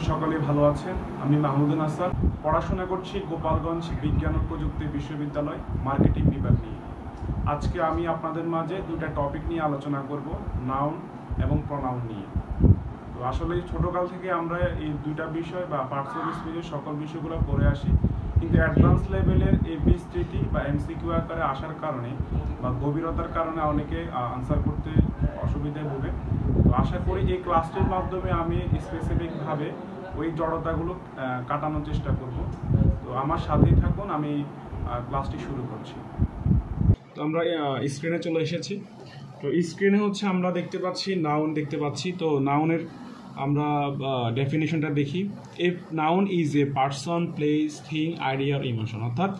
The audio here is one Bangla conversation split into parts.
সকলেই ভালো আছেন। আমি মাহমুদুল হাসান, পড়াশোনা করছি গোপালগঞ্জ বিজ্ঞান ও প্রযুক্তি বিশ্ববিদ্যালয় মার্কেটিং বিভাগ নিয়ে। আজকে আমি আপনাদের মাঝে দুটা টপিক নিয়ে আলোচনা করব, নাউন এবং প্রনাউন নিয়ে। তো আসলে ছোটোকাল থেকে আমরা এই দুইটা বিষয় বা পার্টস অফ স্পিচের সকল বিষয়গুলো পড়ে আসি, কিন্তু অ্যাডভান্স লেভেলের এই বিস্তৃতি বা এমসিকিউ আকারে আসার কারণে বা গভীরতার কারণে অনেকে আনসার করতে অসুবিধায় ভোগে। তো আশা করি এই ক্লাসটির মাধ্যমে আমি স্পেসিফিকভাবে ওই জড়তাগুলো কাটানোর চেষ্টা করব। তো আমার সাথেই থাকুন, আমি ক্লাসটি শুরু করছি। তো আমরা স্ক্রিনে চলে এসেছি। তো স্ক্রিনে হচ্ছে আমরা দেখতে পাচ্ছি নাউন দেখতে পাচ্ছি। তো নাউনের আমরা ডেফিনেশনটা দেখি। If noun is a person, place, thing, idea, emotion. অর্থাৎ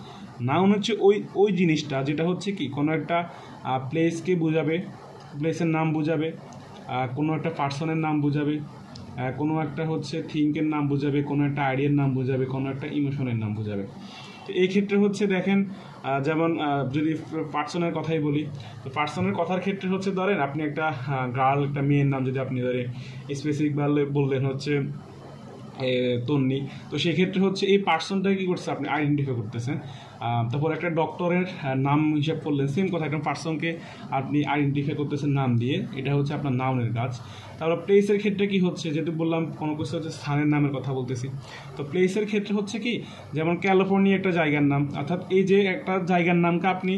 নাউন হচ্ছে ওই জিনিসটা যেটা হচ্ছে কি কোনো একটা প্লেসকে বোঝাবে, প্লেসের নাম বোঝাবে, কোনো একটা পার্সনের নাম বোঝাবে, কোনো একটা হচ্ছে থিঙ্কের নাম বোঝাবে, কোনো একটা আইডিয়ার নাম বোঝাবে, কোনো একটা ইমোশনের নাম বোঝাবে। তো এই ক্ষেত্রে হচ্ছে দেখেন, যেমন যদি পার্সনের কথাই বলি, তো পার্সনের কথার ক্ষেত্রে হচ্ছে ধরেন আপনি একটা গার্ল, একটা মেয়ের নাম যদি আপনি ধরে স্পেসিফিক বললেন হচ্ছে তন্নি, তো সেক্ষেত্রে হচ্ছে এই পার্সনটা কী করছে আপনি আইডেন্টিফাই করতেছেন। তারপর একটা ডক্টরের নাম হিসাব করলেন, সেম কথা, একটা পার্সনকে আপনি আইডেন্টিফাই করতেছেন নাম দিয়ে, এটা হচ্ছে আপনার নাউনের কাজ। তারপর প্লেসের ক্ষেত্রে কি হচ্ছে, যেহেতু বললাম কোনো কিছু হচ্ছে স্থানের নামের কথা বলতেছি, তো প্লেসের ক্ষেত্রে হচ্ছে কি, যেমন ক্যালিফোর্নিয়া একটা জায়গার নাম, অর্থাৎ এই যে একটা জায়গার নামকে আপনি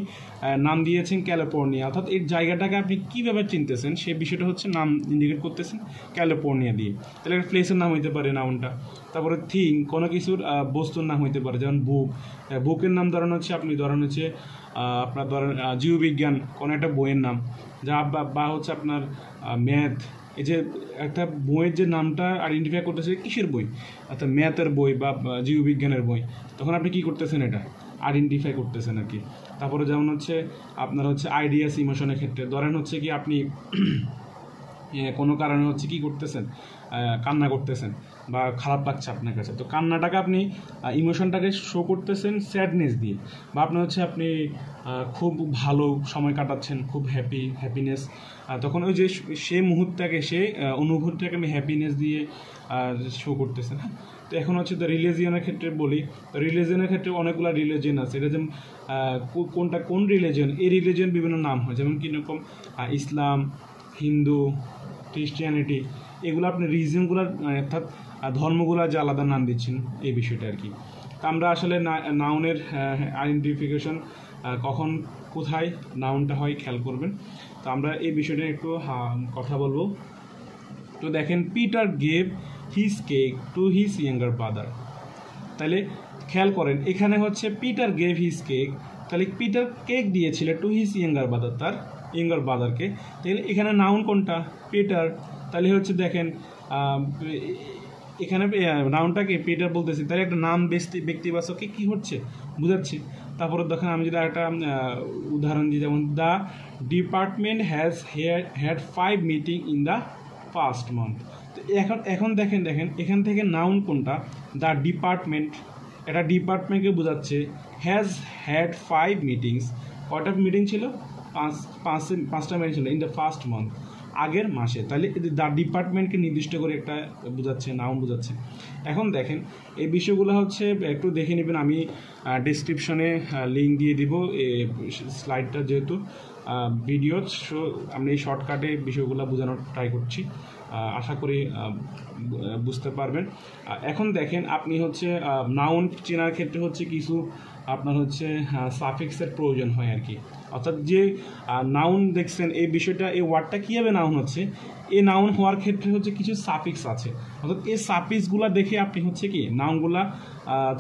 নাম দিয়েছেন ক্যালিফোর্নিয়া, অর্থাৎ এই জায়গাটাকে আপনি কীভাবে চিনতেছেন সেই বিষয়টা হচ্ছে নাম ইন্ডিকেট করতেছেন ক্যালিফোর্নিয়া দিয়ে। তাহলে একটা প্লেসের নাম হইতে পারে নাউনটা। তারপরে থিং, কোনো কিছুর বস্তুর নাম হইতে পারে, যেমন বুক, বুকের নাম ধরেন হচ্ছে আপনি ধরেন হচ্ছে আপনার ধরেন জীববিজ্ঞান কোনো একটা বইয়ের নাম, যা বা হচ্ছে আপনার ম্যাথ, এই যে একটা বইয়ের যে নামটা আইডেন্টিফাই করতেছে কিসের বই, অর্থাৎ ম্যাথের বই বা জীববিজ্ঞানের বই, তখন আপনি কি করতেছেন, এটা আইডেন্টিফাই করতেছেন আর কি। তারপরে যেমন হচ্ছে আপনার হচ্ছে আইডিয়াস, ইমোশনের ক্ষেত্রে ধরেন হচ্ছে কি আপনি কোনো কারণে হচ্ছে কি করতেছেন, কান্না করতেছেন বা খারাপ লাগছে আপনার কাছে, তো কান্নাটাকে আপনি ইমোশনটাকে শো করতেছেন স্যাডনেস দিয়ে, বা আপনি হচ্ছে আপনি খুব ভালো সময় কাটাচ্ছেন, খুব হ্যাপিনেস, তখন ওই যে সে মুহূর্তটাকে, সে অনুভূতিটাকে আমি হ্যাপিনেস দিয়ে শো করতেছেন। হ্যাঁ, তো এখন হচ্ছে তো রিলিজিয়নের ক্ষেত্রে বলি, তো রিলিজিয়নের ক্ষেত্রে অনেকগুলো রিলিজিয়ন আছে, এটা যেমন কোনটা কোন রিলিজিয়ন, এই রিলিজিয়ন বিভিন্ন নাম হয়, যেমন কীরকম ইসলাম, হিন্দু, খ্রিস্টিয়ানিটি, এগুলো আপনি রিজিয়নগুলোর অর্থাৎ ধর্মগুলোর যে আলাদা নাম দিচ্ছেন, এই বিষয়টা আর কি। আমরা আসলে নাউনের আইডেন্টিফিকেশন কখন কোথায় নাউনটা হয় খেয়াল করবেন। তো আমরা এই বিষয়টা একটু কথা বলবো। তো দেখেন, Peter gave his cake to his younger brother. তাহলে খেয়াল করেন, এখানে হচ্ছে পিটার গেভ হিজ কেক, তাহলে পিটার কেক দিয়েছিল টু হিজ ইয়াঙ্গার ব্রাদার, তার ইয়াঙ্গার ব্রাদারকে। তাহলে এখানে নাউন কোনটা, পিটার। তাহলে হচ্ছে দেখেন এখানে নাউনটাকে পিটার বলতেছি, তাহলে একটা নাম ব্যক্তিবাচককে কী হচ্ছে বুঝাচ্ছি। তারপরে দেখেন আমি যদি একটা উদাহরণ দিই, যেমন the department has had 5 meeting in the first month. তো এখন দেখেন এখান থেকে নাউন কোনটা, দ্য ডিপার্টমেন্ট, এটা ডিপার্টমেন্টকে বোঝাচ্ছে। হ্যাজ হ্যাড 5 মিটিংস, কয়টা মিটিং ছিল, পাঁচটা মিটিং ছিল ইন দ্য ফার্স্ট মান্থ, আগের মাসে। তাহলে দ্য ডিপার্টমেন্টকে নির্দিষ্ট করে একটা বোঝাচ্ছে, নাউন বোঝাচ্ছে। এখন দেখেন এই বিষয়গুলো হচ্ছে একটু দেখে নেবেন, আমি ডিসক্রিপশনে লিঙ্ক দিয়ে দিব স্লাইডটা, যেহেতু ভিডিও আমি এই শর্টকাটে বিষয়গুলো বোঝানোর ট্রাই করছি, আশা করি বুঝতে পারবেন। এখন দেখেন আপনি হচ্ছে নাউন চেনার ক্ষেত্রে হচ্ছে কিছু আপনার হচ্ছে সাফিক্সের প্রয়োজন হয় আর কি। অর্থাৎ যে নাউন দেখছেন, এই বিষয়টা, এই ওয়ার্ডটা কীভাবে নাউন হচ্ছে, এই নাউন হওয়ার ক্ষেত্রে হচ্ছে কিছু সাফিক্স আছে, অর্থাৎ এই সাফিক্সগুলা দেখে আপনি হচ্ছে কি নাউনগুলা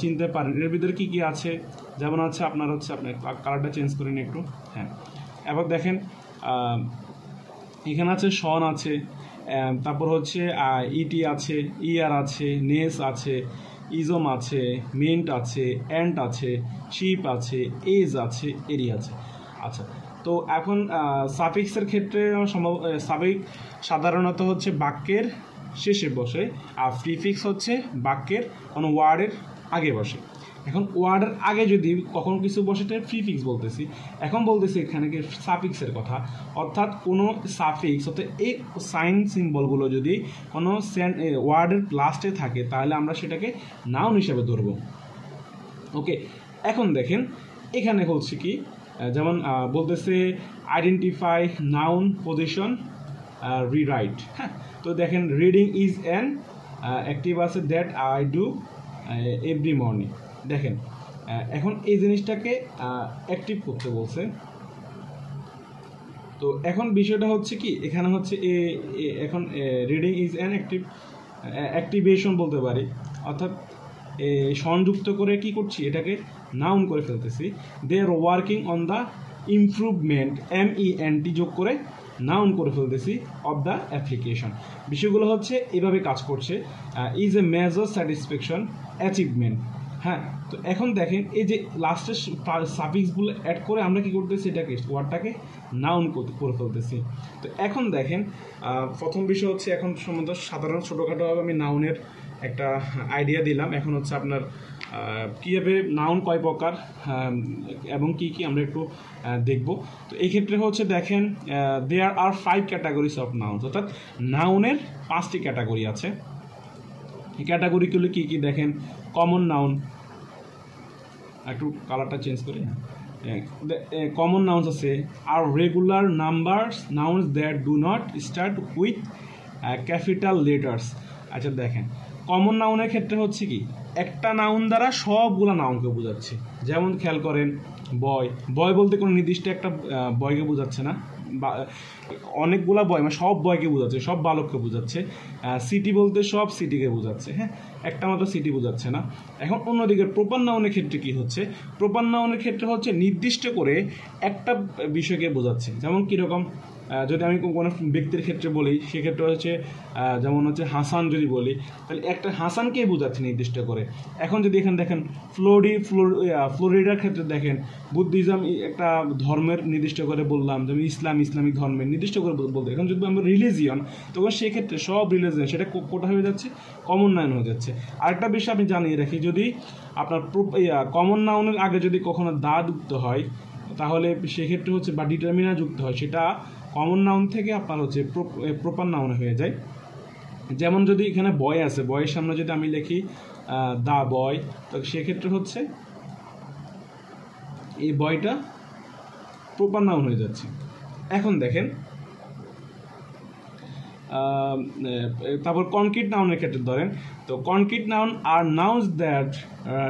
চিনতে পারেন। এর ভিতরে কী কী আছে, যেমন হচ্ছে আপনার হচ্ছে আপনার কালারটা চেঞ্জ করে নিন একটু। হ্যাঁ, এবার দেখেন এখানে আছে শন আছে, তারপর হচ্ছে ইটি আছে, ইয়ার আছে, নেস আছে, ইজম আছে, মিন্ট আছে, অ্যান্ট আছে, শিপ আছে, এজ আছে, এরি আছে। আচ্ছা, তো এখন সাফিক্সের ক্ষেত্রে সাফিক্স সাধারণত হচ্ছে বাক্যের শেষে বসে, আর প্রিফিক্স হচ্ছে বাক্যের কোনো ওয়ার্ডের আগে বসে। এখন ওয়ার্ডের আগে যদি কখন কিছু বসে এটা প্রিফিক্স বলতেছি, এখন বলতেছি এখানে কি সাফিক্সের কথা, অর্থাৎ কোনো সাফিক্স অর্থাৎ এই সাইন সিম্বলগুলো যদি কোনো ওয়ার্ডের লাস্টে থাকে তাহলে আমরা সেটাকে নাউন হিসেবে ধরবো। ওকে, এখন দেখেন এখানে হচ্ছে কি, যেমন বলতেছে আইডেন্টিফাই নাউন পজিশন রিরাইট। হ্যাঁ, তো দেখেন রিডিং ইজ অ্যান অ্যাক্টিভ আছে that I do every morning. দেখেন এখন এই জিনিসটাকে অ্যাক্টিভ করতে বলছে। তো এখন বিষয়টা হচ্ছে কি, এখানে হচ্ছে এখন রিডিং ইজ অ্যান অ্যাক্টিভেশন বলতে পারি, অর্থাৎ সংযুক্ত করে কি করছি, এটাকে নাউন করে ফেলতেছি। They are working on the improvement, MENT যোগ করে নাউন করে ফেলতেছি অফ দ্য অ্যাপ্লিকেশন। বিষয়গুলো হচ্ছে এভাবে কাজ করছে। Is a major satisfaction achievement. হ্যাঁ, তো এখন দেখেন এই যে লাস্টের সাফিক্সগুলো অ্যাড করে আমরা কি করতেছি, এটাকে ওয়ার্ডটাকে নাউন করে ফেলতেছি। তো এখন দেখেন প্রথম বিষয় হচ্ছে, এখন সম্বন্ধে সাধারণ ছোটোখাটোভাবে আমি নাউনের একটা আইডিয়া দিলাম। এখন হচ্ছে আপনার কীভাবে নাউন কয় প্রকার এবং কি কি আমরা একটু দেখব। তো এই ক্ষেত্রে হচ্ছে দেখেন দেয়ার আর 5 ক্যাটাগরিজ অফ নাউন্স, অর্থাৎ নাউনের 5টি ক্যাটাগরি আছে। এই ক্যাটাগরিগুলো কি কি দেখেন, কমন নাউন, একটু কালারটা চেঞ্জ করি, কমন নাউন্স আছে, আর regular numbers nouns that do not start with capital letters. আচ্ছা দেখেন কমন নাউনের ক্ষেত্রে হচ্ছে কি, একটা নাউন দ্বারা সবগুলো নাউনকে বোঝাচ্ছে। যেমন খেয়াল করেন বয়, বয় বলতে কোনো নির্দিষ্ট একটা বয়কে বোঝাচ্ছে না, বা অনেকগুলা বয়, মানে সব বয়কে বোঝাচ্ছে, সব বালককে বোঝাচ্ছে। সিটি বলতে সব সিটিকে বোঝাচ্ছে, হ্যাঁ, একটা মাত্র সিটি বোঝাচ্ছে না। এখন অন্যদিকে প্রপার নাউনের ক্ষেত্রে কি হচ্ছে, প্রপার নাউনের ক্ষেত্রে হচ্ছে নির্দিষ্ট করে একটা বিষয়কে বোঝাচ্ছে। যেমন কীরকম, যদি আমি কোনো ব্যক্তির ক্ষেত্রে বলি সেক্ষেত্রে হচ্ছে যেমন হচ্ছে হাসান যদি বলি, তাহলে একটা হাসানকেই বোঝাচ্ছে নির্দিষ্ট করে। এখন যদি এখানে দেখেন ফ্লোরিডার ক্ষেত্রে দেখেন বুদ্ধিজম একটা ধর্মের নির্দিষ্ট করে বললাম, যেমন ইসলামিক ধর্মের নির্দিষ্ট করে বলতে। এখন যদি আমরা রিলিজিয়ন, তখন সেক্ষেত্রে সব রিলিজিয়ন সেটা কোটা হয়ে যাচ্ছে, কমন নাউন হয়ে যাচ্ছে। আরেকটা বিষয় আমি জানিয়ে রাখি, যদি আপনার কমন নাউনের আগে যদি কখনো দা যুক্ত হয় তাহলে সেক্ষেত্রে হচ্ছে বা ডিটারমিনার যুক্ত হয়, সেটা কমন নাউন থেকে আপনার হচ্ছে প্রপার নাউন হয়ে যায়। যেমন যদি এখানে বয় আছে, বয়ের সামনে যদি আমি লিখি দা বয়, তো সেক্ষেত্রে হচ্ছে এই বয়টা প্রপার নাউন হয়ে যাচ্ছে। এখন দেখেন তারপর কনক্রিট নাউনের ক্ষেত্রে ধরেন, তো concrete noun are nouns that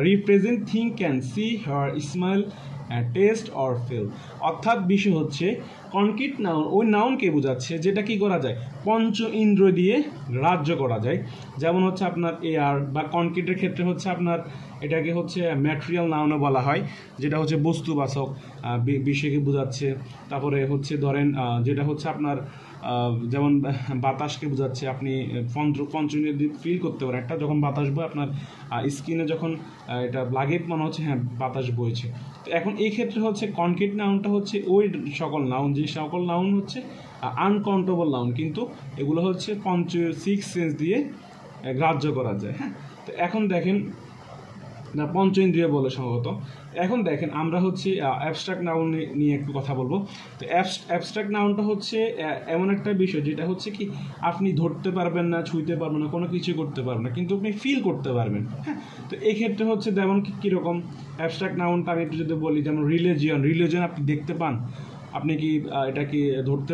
represent thing can see hear smell taste or feel. অর্থাৎ বিষয় হচ্ছে কনক্রিট নাউন ওই নাউনকে বোঝাচ্ছে যেটা কি করা যায়, পঞ্চ ইন্দ্র দিয়ে গ্রাহ্য করা যায়। যেমন হচ্ছে আপনার এয়ার, বা কনক্রিটের ক্ষেত্রে হচ্ছে আপনার এটাকে হচ্ছে ম্যাটেরিয়াল নাউনও বলা হয়, যেটা হচ্ছে বস্তুবাচক বিষয়কে বোঝাচ্ছে। তারপরে হচ্ছে ধরেন যেটা হচ্ছে আপনার যেমন বাতাসকে বোঝাচ্ছে, আপনি পঞ্চেন্দ্রিয় দিয়ে ফিল করতে পারেন, একটা যখন বাতাস বয় আপনার স্কিনে যখন এটা লাগে মনে হচ্ছে হ্যাঁ বাতাস বইছে। তো এখন এই ক্ষেত্রে হচ্ছে কনক্রিট নাউনটা হচ্ছে ওই সকল নাউন, যে সকল নাউন হচ্ছে আনকাউন্টেবল নাউন, কিন্তু এগুলো হচ্ছে 6 সেন্স দিয়ে গ্রাহ্য করা যায়। হ্যাঁ, তো এখন দেখেন না পঞ্চ ইন্দ্রিয় বলে সম্ভবত। এখন দেখেন আমরা হচ্ছে অ্যাবস্ট্রাক্ট নাউন নিয়ে একটু কথা বলবো। তো অ্যাবস্ট্রাক্ট নাউনটা হচ্ছে এমন একটা বিষয় যেটা হচ্ছে কি আপনি ধরতে পারবেন না, ছুঁইতে পারবেন না, কোনো কিছু করতে পারবেন না, কিন্তু আপনি ফিল করতে পারবেন। হ্যাঁ, তো এই ক্ষেত্রে হচ্ছে যেমন কীরকম অ্যাবস্ট্রাক্ট নাউনটা আমি একটু যদি বলি, যেমন রিলিজিয়ন আপনি দেখতে পান, আপনি কি এটা কি ধরতে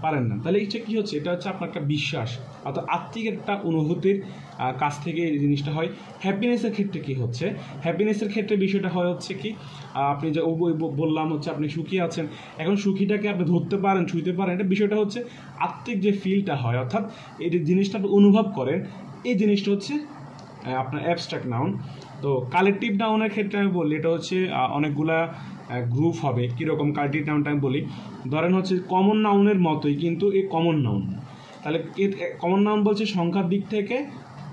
পারেন না, তাহলে এটা কি হচ্ছে, এটা হচ্ছে আপনার একটা বিশ্বাস, অর্থাৎ আত্মিক একটা অনুভূতির কাছ থেকে এই জিনিসটা হয়। হ্যাপিনেসের ক্ষেত্রে কি হচ্ছে, হ্যাপিনেসের ক্ষেত্রে বিষয়টা হয় হচ্ছে কি আপনি যে বললাম হচ্ছে আপনি সুখী আছেন, এখন সুখীটাকে আপনি ধরতে পারেন, ছুঁইতে পারেন, এটা বিষয়টা হচ্ছে আত্মিক যে ফিলটা হয়, অর্থাৎ এই যে জিনিসটা আপনি অনুভব করেন, এই জিনিসটা হচ্ছে আপনার অ্যাবস্ট্রাক্ট নাউন। তো কালেকটিভ নাউনের ক্ষেত্রে আমি বলি এটা হচ্ছে অনেকগুলা গ্রুপ হবে। কীরকম কালেকটিভ নাউনটা আমি বলি, ধরেন হচ্ছে কমন নাউনের মতোই কিন্তু এই কমন নাউন, তাহলে কমন নাউন বলছে সংখ্যার দিক থেকে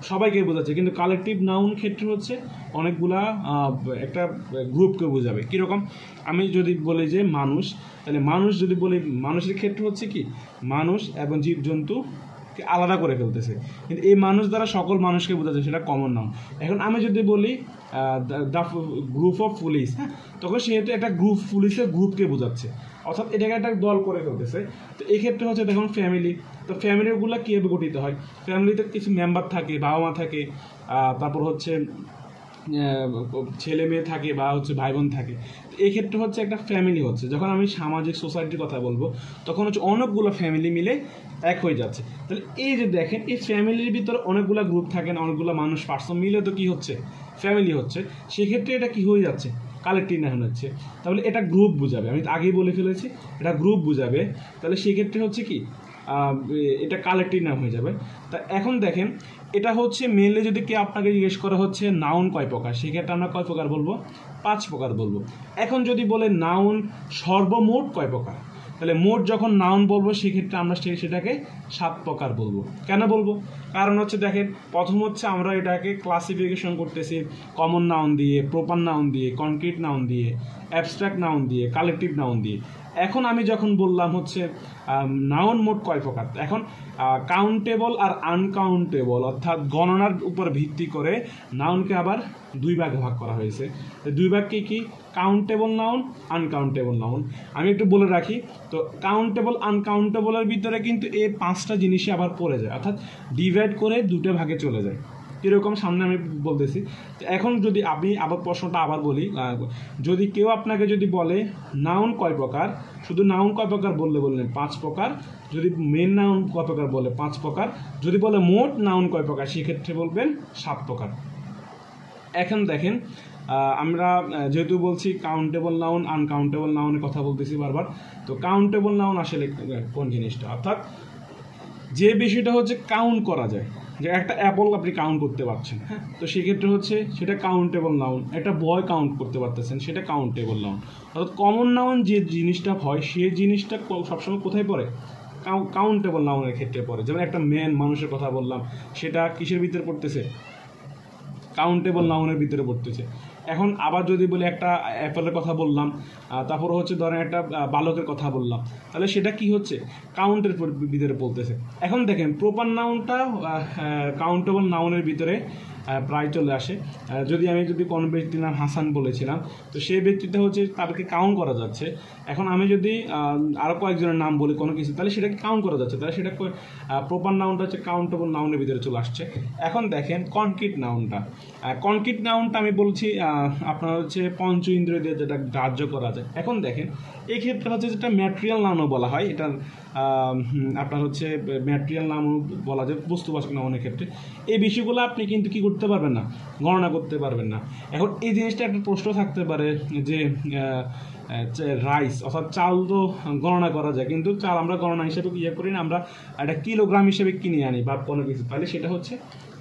সবাইকে বোঝাচ্ছে, কিন্তু কালেকটিভ নাউন ক্ষেত্রে হচ্ছে অনেকগুলা একটা গ্রুপকে বোঝাবে। কীরকম, আমি যদি বলি যে মানুষ, তাহলে মানুষ যদি বলি মানুষের ক্ষেত্রে হচ্ছে কি মানুষ এবং জীবজন্তু আলাদা করে ফেলতেছে, কিন্তু এই মানুষ দ্বারা সকল মানুষকে বোঝাচ্ছে, সেটা কমন নাউন। এখন আমি যদি বলি দ্য গ্রুপ অফ পুলিশ, হ্যাঁ, তখন সেহেতু একটা গ্রুপ, পুলিশের গ্রুপকে বোঝাচ্ছে, অর্থাৎ এটাকে একটা দল করে ফেলতেছে। তো এই ক্ষেত্রে হচ্ছে দেখুন ফ্যামিলি, তো ফ্যামিলিগুলো কীভাবে গঠিত হয়, ফ্যামিলিতে কিছু মেম্বার থাকে, বাবা মা থাকে, তারপর হচ্ছে ছেলে মেয়ে থাকে বা হচ্ছে ভাই বোন থাকে। তো এই ক্ষেত্রে হচ্ছে একটা ফ্যামিলি হচ্ছে, যখন আমি সামাজিক সোসাইটির কথা বলবো তখন হচ্ছে অনেকগুলো ফ্যামিলি মিলে এক হয়ে যাচ্ছে। তাহলে এই যে দেখেন, এই ফ্যামিলির ভিতরে অনেকগুলো গ্রুপ থাকে না, অনেকগুলো মানুষ পার্সন মিলে তো কী হচ্ছে, ফ্যামিলি হচ্ছে। সেক্ষেত্রে এটা কি হয়ে যাচ্ছে, কালেক্টিভ নাউন হচ্ছে। তাহলে এটা গ্রুপ বোঝাবে, আমি আগেই বলে ফেলেছি এটা গ্রুপ বোঝাবে। তাহলে সেক্ষেত্রে হচ্ছে কি এটা কালেক্টিভ নাউন হয়ে যাবে। তা এখন দেখেন, এটা হচ্ছে মেনলি যদি কেউ আপনাকে জিজ্ঞেস করা হচ্ছে নাউন কয় প্রকার, সেক্ষেত্রে আমরা কয় প্রকার বলবো, 5 প্রকার বলবো। এখন যদি বলে নাউন সর্বমোট কয় প্রকার, তাহলে মোট যখন নাউন বলবো সেক্ষেত্রে আমরা সেটাকে 7 প্রকার বলবো। কেন বলবো, কারণ হচ্ছে দেখেন, প্রথম হচ্ছে আমরা এটাকে ক্লাসিফিকেশন করতেছি কমন নাউন দিয়ে, প্রপার নাউন দিয়ে, কনক্রিট নাউন দিয়ে, অ্যাবস্ট্রাক্ট নাউন দিয়ে, কালেকটিভ নাউন দিয়ে। এখন আমি যখন বললাম হচ্ছে নাউন মোট কয় প্রকার, এখন কাউন্টেবল আর আনকাউন্টেবল, অর্থাৎ গণনার উপর ভিত্তি করে নাউনকে আবার 2 ভাগে ভাগ করা হয়েছে। 2 ভাগ কি, কাউন্টেবল নাউন, আনকাউন্টেবল নাউন। আমি একটু বলে রাখি, তো কাউন্টেবল আনকাউন্টেবলের ভিতরে কিন্তু এই 5টা জিনিসই আবার পড়ে যায়, অর্থাৎ ডিভাইড করে 2টে ভাগে চলে যায়। কীরকম সামনে আমি বলতেছি। এখন যদি আমি আবার প্রশ্নটা আবার বলি, যদি কেউ আপনাকে যদি বলে নাউন কয় প্রকার, শুধু নাউন কয় প্রকার বললেন 5 প্রকার, যদি মেন নাউন কয় প্রকার বলে 5 প্রকার, যদি বলে মোট নাউন কয় প্রকার সেক্ষেত্রে বলবেন 7 প্রকার। এখন দেখেন, আমরা যেহেতু বলছি কাউন্টেবল নাউন আনকাউন্টেবল নাউনের কথা বলতেছি বারবার, তো কাউন্টেবল নাউন আসলে কোন জিনিসটা, অর্থাৎ যে বিষয়টা হচ্ছে কাউন্ট করা যায়, যে একটা অ্যাপল আপনি কাউন্ট করতে পারছেন, হ্যাঁ, তো সেক্ষেত্রে হচ্ছে সেটা কাউন্টেবল নাউন। একটা বয় কাউন্ট করতে পারতেছেন, সেটা কাউন্টেবল নাউন। অর্থাৎ কমন নাউন যে জিনিসটা হয়, সেই জিনিসটা সবসময় কোথায় পড়ে, কাউন্টেবল নাউনের ক্ষেত্রে পড়ে। যেমন একটা ম্যান, মানুষের কথা বললাম, সেটা কিসের ভিতরে পড়তেছে, কাউন্টেবল নাউনের ভিতরে পড়তেছে। এখন আবার যদি বলি একটা অ্যাপেলের কথা বললাম, তারপর হচ্ছে ধরেন একটা বালকের কথা বললাম, তাহলে সেটা কি হচ্ছে, কাউন্টের ভিতরে পড়তেছে। এখন দেখেন, প্রপার নাউনটা কাউন্টেবল নাউনের ভিতরে প্রায় চলে আসে। যদি কোনো ব্যক্তির নাম হাসান বলেছিলাম, তো সেই ব্যক্তিটা হচ্ছে তাদেরকে কাউন্ট করা যাচ্ছে। এখন আমি যদি আরও কয়েকজনের নাম বলি কোনো কিছু, তাহলে সেটাকে কাউন্ট করা যাচ্ছে, তাহলে সেটা প্রপার নাউনটা হচ্ছে কাউন্টেবল নাউনের ভিতরে চলে আসছে। এখন দেখেন কনক্রিট নাউনটা, কনক্রিট নাউনটা আমি বলছি আপনার হচ্ছে পঞ্চ ইন্দ্রিয় দিয়ে যেটা গ্রাহ্য করা যায়। এখন দেখেন, এই ক্ষেত্রে হচ্ছে যেটা ম্যাটেরিয়াল নাউনও বলা হয়, এটার আপনার হচ্ছে ম্যাটেরিয়াল নাউনও বলা যায় বস্তুবাচক নাউনের ক্ষেত্রে। এই বিষয়গুলো আপনি কিন্তু কি করতে পারবেন না, গণনা করতে পারবেন না। এখন এই জিনিসটা একটা প্রশ্ন থাকতে পারে যে রাইস অর্থাৎ চাল তো গণনা করা যায়, কিন্তু চাল আমরা গণনা হিসেবে করি না, আমরা একটা কিলোগ্রাম হিসেবে কিনে আনি বা কোনো কিছু, তাহলে সেটা হচ্ছে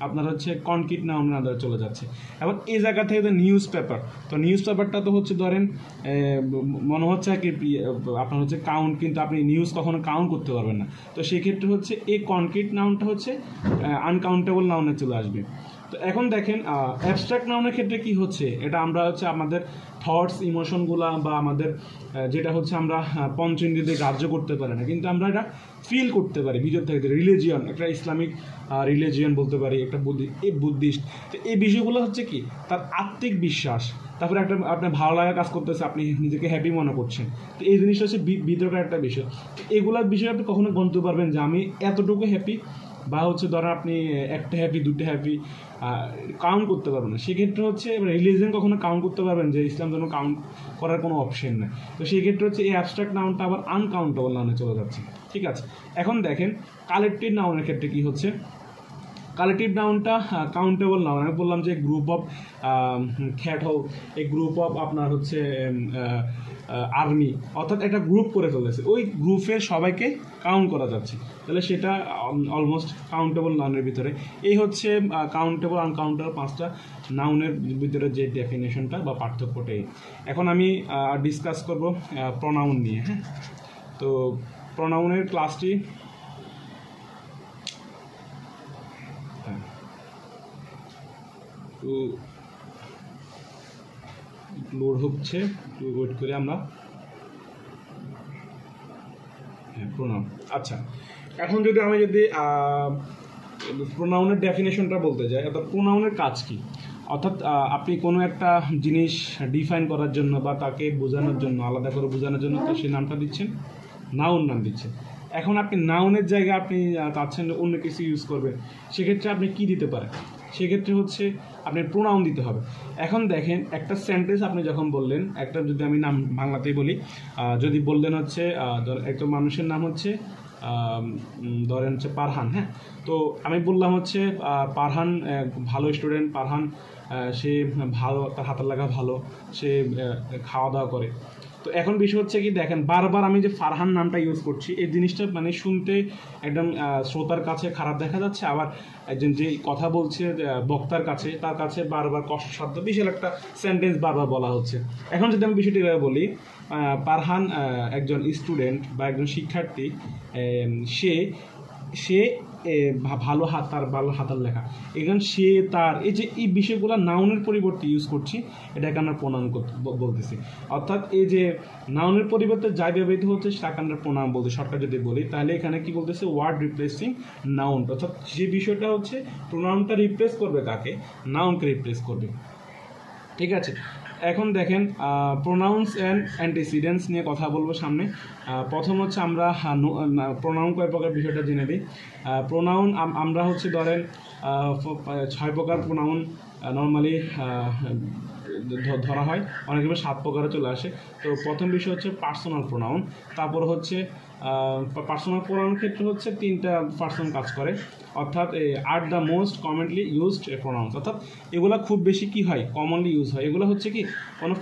আপনার হচ্ছে কনক্রিট নাউনের আন্ডারে চলে যাচ্ছে। এবং এই জায়গা থেকে নিউজ পেপার, তো নিউজ পেপারটা তো হচ্ছে ধরেন মনে হচ্ছে কি আপনার হচ্ছে কাউন্ট, কিন্তু আপনি নিউজ কখনো কাউন্ট করতে পারবেন না। তো সেক্ষেত্রে হচ্ছে এই কনক্রিট নাউনটা হচ্ছে আনকাউন্টেবল নাউনে চলে আসবে। তো এখন দেখেন, অ্যাবস্ট্রাক্ট নাউনের ক্ষেত্রে কি হচ্ছে, এটা আমরা হচ্ছে আমাদের থটস, ইমোশনগুলা বা আমাদের যেটা হচ্ছে আমরা পঞ্চেন্দ্রিয় দিয়ে গ্রাহ্য করতে পারি না, কিন্তু আমরা এটা ফিল করতে পারি ভিতর থেকে। রিলিজিয়ন, একটা ইসলামিক রিলিজিয়ন বলতে পারি, একটা বুদ্ধিস্ট, তো এই বিষয়গুলো হচ্ছে কি তার আত্মিক বিশ্বাস, তারপরে একটা আপনার ভালো লাগা কাজ করতেছে, আপনি নিজেকে হ্যাপি মনে করছেন, তো এই জিনিসটা হচ্ছে ভিতরকার একটা বিষয়। এগুলার বিষয়ে আপনি কখনো গণতে পারবেন যে আমি এতটুকু হ্যাপি, বা হচ্ছে ধরেন আপনি একটা হ্যাপি, দুটো হ্যাপি কাউন্ট করতে পারবেন না। সেক্ষেত্রে হচ্ছে রিলিজিয়ন কখনো কাউন্ট করতে পারবেন যে ইসলাম ধর্ম কাউন্ট করার কোনো অপশন নেই। তো সেই ক্ষেত্রে হচ্ছে এই অ্যাবস্ট্রাক্ট নাউনটা আবার আনকাউন্টেবল নাউনে চলে যাচ্ছে। ঠিক আছে, এখন দেখেন কালেক্টিভ নাউনের ক্ষেত্রে কি হচ্ছে, কালেক্টিভ নাউনটা কাউন্টেবল নাউন। আমি বললাম যে গ্রুপ অফ ক্যাটল, এই গ্রুপ অফ আপনার হচ্ছে আর্মি, অর্থাৎ একটা গ্রুপ করে ফেলেছে, ওই গ্রুপের সবাইকে কাউন্ট করা যাচ্ছে, তাহলে সেটা অলমোস্ট কাউন্টেবল নাউনের ভিতরে। এই হচ্ছে কাউন্টেবল আনকাউন্টেবল 5টা নাউনের ভিতরে যে ডেফিনেশনটা বা পার্থক্যটাই। এখন আমি ডিসকাস করব প্রনাউন নিয়ে। হ্যাঁ, তো প্রনাউনের ক্লাসটি লোড হচ্ছে, ওয়েট করে আমরা প্রনাউন। আচ্ছা, এখন আমি যদি প্রোনাউনের ডেফিনেশনটা বলতে যাই, অর্থাৎ প্রোনাউনের কাজ কি, অর্থাৎ আপনি কোনো একটা জিনিস ডিফাইন করার জন্য বা তাকে বোঝানোর জন্য, আলাদা করে বোঝানোর জন্য তো সেই নামটা দিচ্ছেন, নাউন নাম দিচ্ছেন। এখন আপনি নাউনের জায়গায় আপনি চাচ্ছেন অন্য কিছু ইউজ করবেন, সেক্ষেত্রে আপনি কি দিতে পারেন? সেক্ষেত্রে হচ্ছে আপনি প্রোনাউন দিতে হবে। এখন দেখেন, একটা সেন্টেন্স আপনি যখন বললেন, একটা যদি আমি নাম বাংলাতেই বলি, যদি বললেন হচ্ছে একটা মানুষের নাম হচ্ছে ধরেন হচ্ছে পারহান, হ্যাঁ, তো আমি বললাম হচ্ছে পারহান ভালো স্টুডেন্ট, পারহান সে ভালো, তার হাতের লেখা ভালো, সে খাওয়া দাওয়া করে। তো এখন বিষয় হচ্ছে কি, দেখেন বারবার আমি যে ফারহান নামটা ইউজ করছি, এই জিনিসটা মানে শুনতে একদম শ্রোতার কাছে খারাপ দেখা যাচ্ছে, আবার একজন যে কথা বলছে বক্তার কাছে, তার কাছে বারবার কষ্টসাধ্য বিশাল একটা সেন্টেন্স বারবার বলা হচ্ছে। এখন যদি আমি বিষয়টি বলি, পারহান একজন স্টুডেন্ট বা একজন শিক্ষার্থী, সে সে ভালো হাত, তার ভালো হাতের লেখা, এখন সে তার, এই যে এই বিষয়গুলো নাউনের পরিবর্তে ইউজ করছি, এটাকে আমরা প্রোনাউন বলতেছি। অর্থাৎ এই যে নাউনের পরিবর্তে যাই ব্যবহৃত হচ্ছে তাকে আমরা প্রোনাউন বলতে, শর্টকাট যদি বলি, তাহলে এখানে কি বলতেছে, ওয়ার্ড রিপ্লেসিং নাউন, অর্থাৎ যে বিষয়টা হচ্ছে প্রোনাউনটা রিপ্লেস করবে কাকে, নাউনকে রিপ্লেস করবে। ঠিক আছে, এখন দেখেন প্রোনাউন্স অ্যান্ড অ্যান্টিসিডেন্টস নিয়ে কথা বলবো সামনে। প্রথম হচ্ছে আমরা প্রোনাউন কয় প্রকার বিষয়টা জেনে দিই। প্রোনাউন আমরা হচ্ছে ধরেন 6 প্রকার প্রোনাউন নর্মালি ধরা হয়, অনেক সময় 7 প্রকারে চলে আসে। তো প্রথম বিষয় হচ্ছে পার্সোনাল প্রোনাউন, তারপর হচ্ছে পার্সোনাল প্রোনাউনের ক্ষেত্রে হচ্ছে 3টা পার্সন কাজ করে, অর্থাৎ are the most commonly used pronounce, অর্থাৎ এগুলো খুব বেশি কি হয়, কমনলি ইউজ হয়। এগুলো হচ্ছে কি কোনো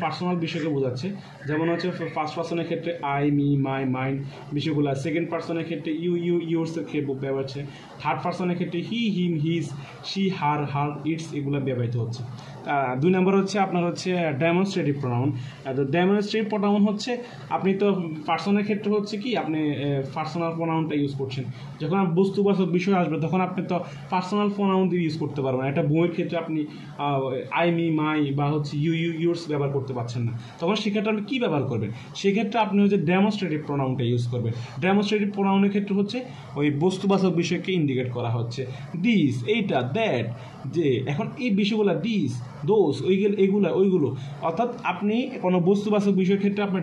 পার্সোনাল বিষয়কে বোঝাচ্ছে, যেমন হচ্ছে ফার্স্ট পার্সনের ক্ষেত্রে আই, মি, মাই, মাইন্ড বিষয়গুলো, সেকেন্ড পার্সনের ক্ষেত্রে ইউ, ইউর্স ব্যবহার হচ্ছে, থার্ড পার্সনের ক্ষেত্রে হি, হিম, হিজ, শি, হার, ইটস, এগুলো ব্যবহৃত হচ্ছে। 2 নম্বর হচ্ছে আপনার হচ্ছে ডেমনস্ট্রেটিভ প্রোনাউন। তো ডেমনস্ট্রেটিভ প্রোনাউন হচ্ছে আপনি তো পার্সনের ক্ষেত্রে হচ্ছে কি আপনি পার্সোনাল প্রোনাউনটা ইউজ করছেন, যখন বস্তুবাচক বিষয় আসবে তখন আপনি তো পার্সোনাল প্রোনাউন দিয়ে ইউজ করতে পারবেন। একটা বইয়ের ক্ষেত্রে আপনি আই, মি, মাই বা হচ্ছে ইউ, ইউর্স ব্যবহার করতে পারছেন না, তখন সেক্ষেত্রে আপনি কী ব্যবহার করবেন? সেক্ষেত্রে আপনি হচ্ছে ডেমনস্ট্রেটিভ প্রোনাউনটা ইউজ করবেন। ডেমনস্ট্রেটিভ প্রোনাউনের ক্ষেত্রে হচ্ছে ওই বস্তুবাচক বিষয়কে ইন্ডিকেট করা হচ্ছে, দিস, এইটা, দ্যাট, যে এখন এই বিষয়গুলো, দিস, দোস, ওইগুলো, অর্থাৎ আপনি কোনো বস্তুবাচক বিষয়ের ক্ষেত্রে আপনার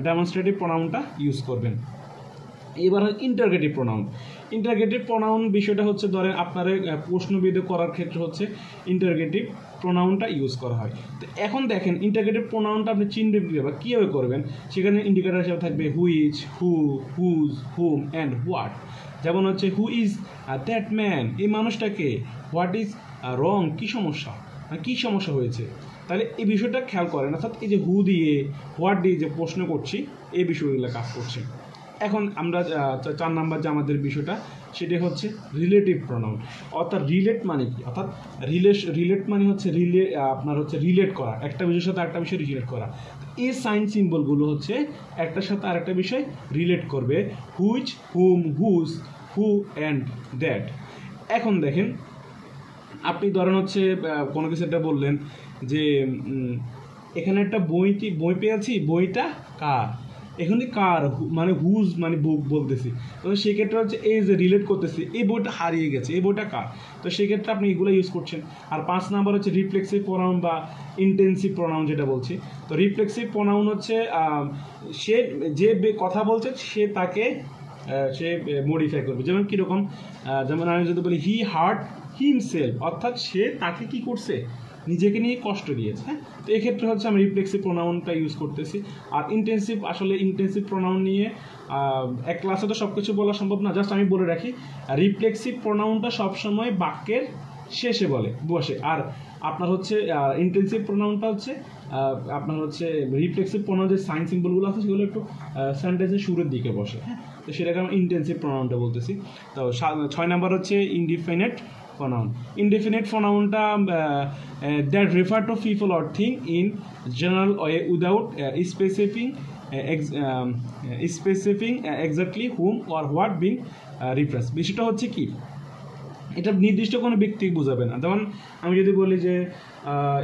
ডেমনস্ট্রেটিভ প্রোনাউনটা ইউজ করবেন। এবার হয় ইন্টারগেটিভ প্রোনাউন। ইন্টারগেটিভ প্রোনাউন বিষয়টা হচ্ছে ধরেন আপনার প্রশ্নবিদ্ধ করার ক্ষেত্রে হচ্ছে ইন্টারগেটিভ প্রোনাউনটা ইউজ করা হয়। তো এখন দেখেন ইন্টারগেটিভ প্রোনাউনটা আপনি চিনবেন কীভাবে করবেন, সেখানে ইন্ডিকেটর হিসেবে থাকবে which, who, whose, whom and what. যেমন হচ্ছে হু ইজ দ্যাট ম্যান, এই মানুষটাকে, হোয়াট ইজ রং, কী সমস্যা হয়েছে। তাহলে এই বিষয়টা খেয়াল করেন, অর্থাৎ এই যে হু দিয়ে, হোয়াট দিয়ে যে প্রশ্ন করছি, এই বিষয়গুলো কাজ করছে। এখন আমরা 4 নাম্বার যে আমাদের বিষয়টা, সেটা হচ্ছে রিলেটিভ প্রোনাউন। অর্থাৎ রিলেট মানে কি, অর্থাৎ রিলেট মানে হচ্ছে আপনার হচ্ছে রিলেট করা, একটা বিষয়ের সাথে আরেকটা বিষয় রিলেট করা। এই সাইন সিম্বলগুলো হচ্ছে একটার সাথে আরেকটা বিষয় রিলেট করবে, which, whom, whose, who and that. এখন দেখেন আপনি ধরেন হচ্ছে কোনো কিছু একটা বললেন যে এখানে একটা বই পেয়েছি, বইটা কার, এখানে কার মানে হুজ মানে বুক বলতেছি, তো সেক্ষেত্রে হচ্ছে এই যে রিলেট করতেছি, এই বইটা হারিয়ে গেছে, এই বইটা কার, তো সেক্ষেত্রে আপনি এগুলো ইউজ করছেন। আর 5 নাম্বার হচ্ছে রিফ্লেক্সিভ প্রোনাউন বা ইন্টেন্সিভ প্রোনাউন যেটা বলছি। তো রিফ্লেক্সিভ প্রোনাউন হচ্ছে সে যে কথা বলছে সে তাকে সে মডিফাই করবে। যেমন কীরকম, যেমন আমি যদি বলি হি হার্ট হিমসেলফ, অর্থাৎ সে তাকে কি করছে, নিজেকে নিয়ে কষ্ট দিয়েছে। হ্যাঁ, তো এক্ষেত্রে হচ্ছে আমি রিফ্লেক্সিভ প্রোনাউনটা ইউজ করতেছি। আর ইন্টেন্সিভ প্রোনাউন নিয়ে এক ক্লাসে তো সব কিছু বলা সম্ভব না, জাস্ট আমি বলে রাখি রিফ্লেক্সিভ প্রোনাউনটা সবসময় বাক্যের শেষে বসে, আর আপনার হচ্ছে ইন্টেন্সিভ প্রোনাউনটা হচ্ছে আপনার হচ্ছে রিফ্লেক্সিভ প্রোনাউন যে সাইন সিম্বলগুলো আছে সেগুলো একটু সেন্টেন্সের শুরুর দিকে বসে। হ্যাঁ, তো সেটাকে আমি ইন্টেন্সিভ প্রোনাউনটা বলতেছি। তো 6 নাম্বার হচ্ছে indefinite pronoun. Indefinite pronounটা that refer to people or thing in general way without specifying exactly whom or what being referenced. বিষয়টা হচ্ছে কি, এটা নির্দিষ্ট কোনো ব্যক্তি বোঝাবে না। যেমন আমি যদি বলি যে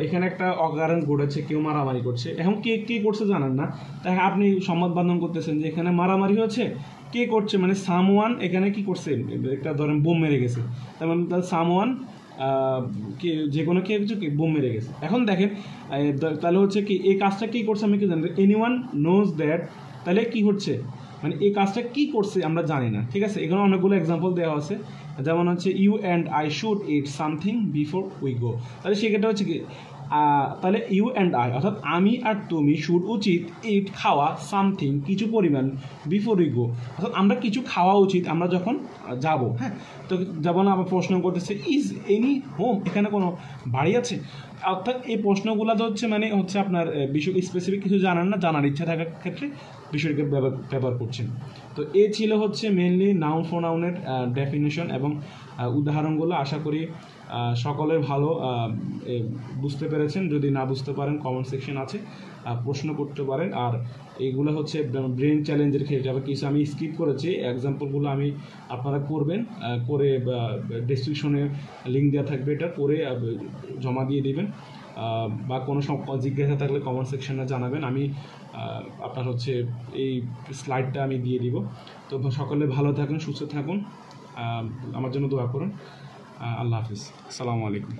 এখানে একটা অকারেন্স ঘটেছে, কেউ মারামারি করছে, এখন কে করছে জানেন না, তাই আপনি সংবাদ বান্ধব করতেছেন যে এখানে মারামারি হয়েছে, কে করছে, মানে সামওয়ান এখানে কি করছে, একটা ধরেন বোম মেরে গেছে, তার মানে সামওয়ান কে যে কোনো কেউ কিছু বোম মেরে গেছে। এখন দেখেন তাহলে হচ্ছে কি এই কাজটা কী করছে আমি কি জানি, এনিওয়ান নোজ দ্যাট, তাহলে কি হচ্ছে মানে এই কাজটা কি করছে আমরা জানি না, ঠিক আছে। এখানে অনেকগুলো এক্সাম্পল দেওয়া আছে, যেমন হচ্ছে you and I should eat something before we go, তাহলে সেক্ষেত্রে হচ্ছে কি তাহলে ইউ অ্যান্ড আই অর্থাৎ আমি আর তুমি শুড উচিত ইট খাওয়া সামথিং কিছু পরিমাণ বিফোর উই গো, অর্থাৎ আমরা কিছু খাওয়া উচিত আমরা যখন যাব। হ্যাঁ, তো যেমন আবার প্রশ্ন করতেছে ইজ এনি হোম, এখানে কোনো বাড়ি আছে, অর্থাৎ এই প্রশ্নগুলো তো হচ্ছে মানে হচ্ছে আপনার বিষয় স্পেসিফিক কিছু জানার না, জানার ইচ্ছা থাকার ক্ষেত্রে বিষয়কে ব্যবহার করছেন। তো এ ছিল হচ্ছে মেনলি নাউন প্রোনাউনের ডেফিনেশন এবং উদাহরণগুলো। আশা করি সকলের ভালো বুঝতে পেরেছেন। যদি না বুঝতে পারেন কমেন্ট সেকশন আছে, প্রশ্ন করতে পারেন। আর এইগুলো হচ্ছে ব্রেন চ্যালেঞ্জের ক্ষেত্রে আবার কিছু আমি স্কিপ করেছি, এক্সাম্পলগুলো আমি আপনারা করবেন, করে ডেসক্রিপশনে লিঙ্ক দেওয়া থাকবে, এটা করে জমা দিয়ে দেবেন, বা কোনো জিজ্ঞাসা থাকলে কমেন্ট সেকশনে জানাবেন। আমি আপনার হচ্ছে এই স্লাইডটা আমি দিয়ে দিব। তো সকলে ভালো থাকুন, সুস্থ থাকুন, আমার জন্য দোয়া করুন। আল্লাহ হাফিজ, আসসালামু আলাইকুম।